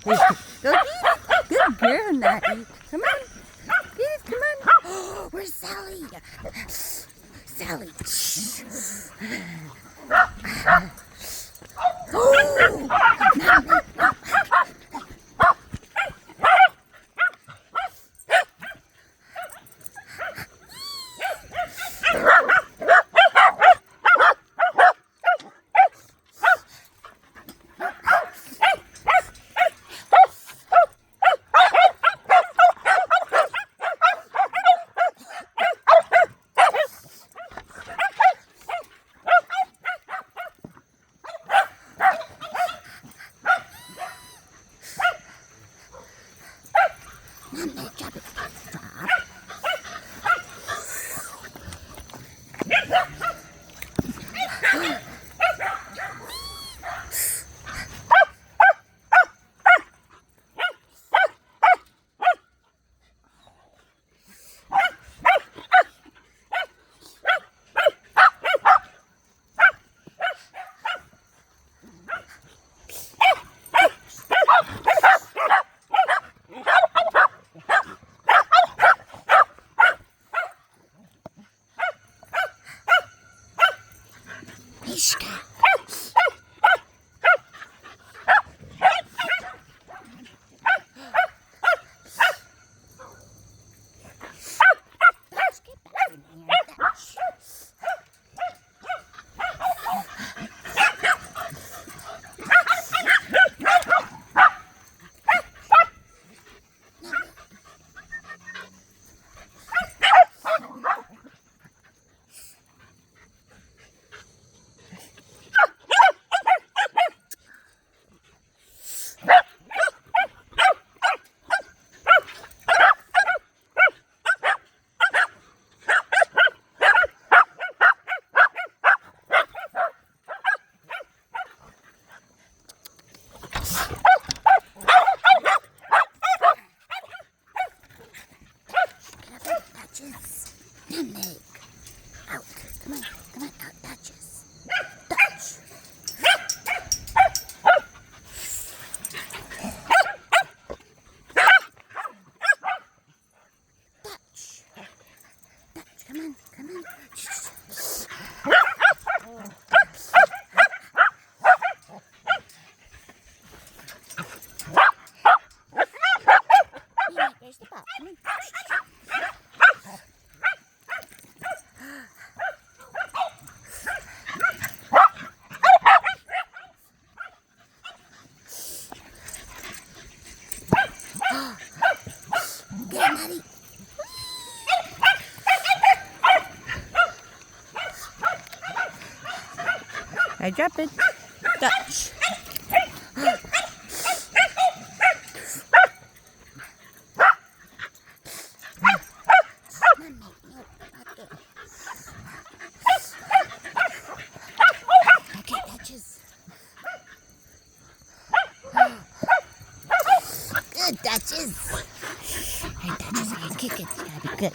Go get it. Good girl, Natty. Come on. Get it, come on. Oh, where's Sally? Sally. Oh, no. I drop it. Dutch. Okay, Dutches. Good, Dutches. Hey, Dutches, I can kick it. It's gotta be good.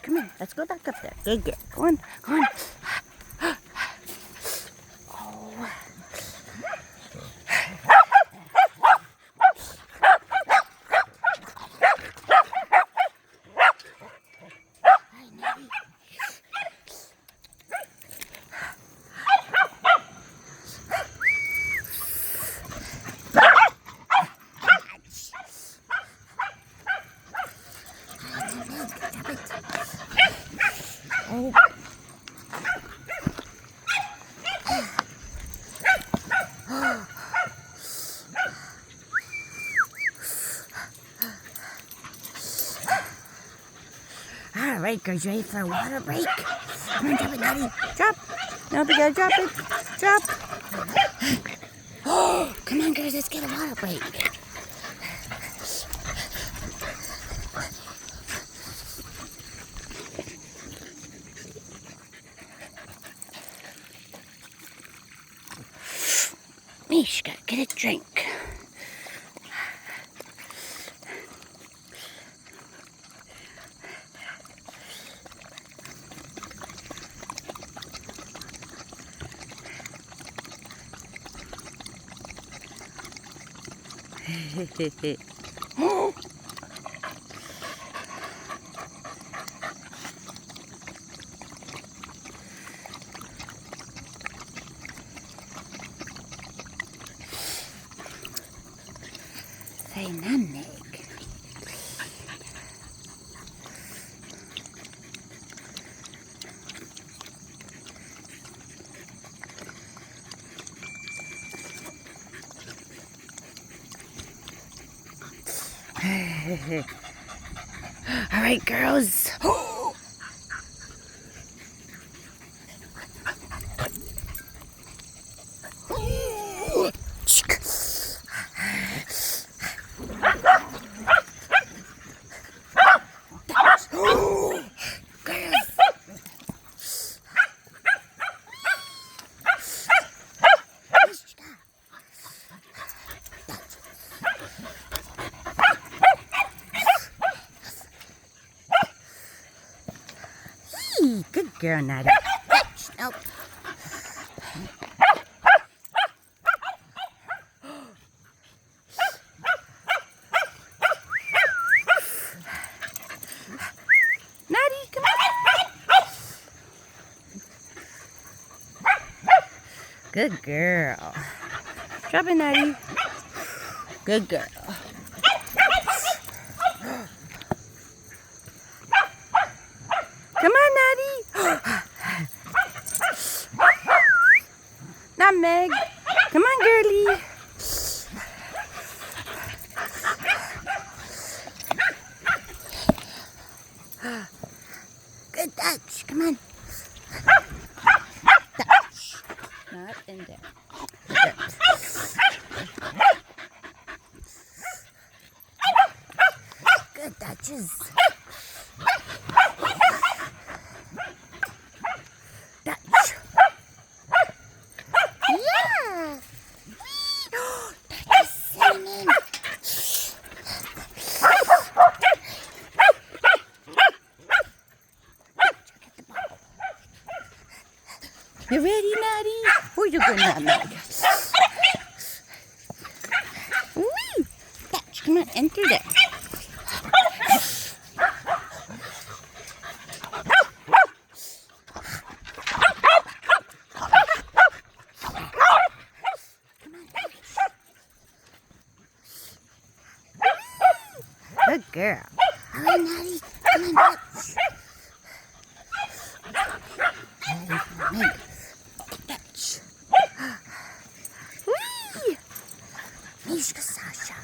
Come here, let's go back up there. Good girl. Go on, go on. Oh. All right, girls, ready for a water break? Come on, drop it, Daddy. Drop. No, we gotta drop it. Drop. Oh, come on, girls, let's get a water break. Mishka, get a drink. Oh! Dynamic. All right, girls. Good girl, Natty. Nope. Natty, come on. Good girl. Drop it, Natty. Good girl. Come on, Natty. Nutmeg. Come on, girlie. Good touch. Come on. Touch. Not in there. Good. Good touches. Touch. Yeah. That's cinnamon. You ready, Natty? Where you going, Nutmeg? Wee! Touch. Come on, enter there. Good girl. All right, Natty. Come on, touch. Touch. Whee! Mishka, Sasha.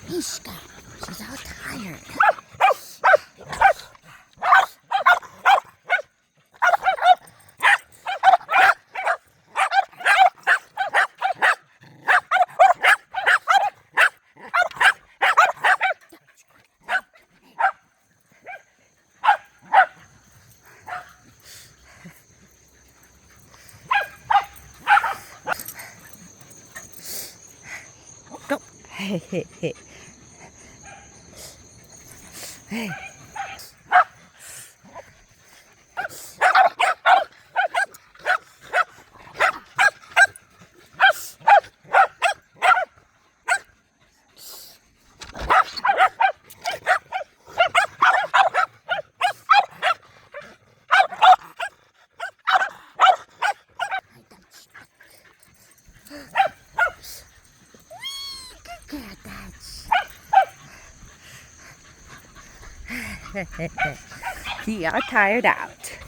Mishka, she's all tired. Go. Hey, hey, hey. Hey. See, y'all tired out.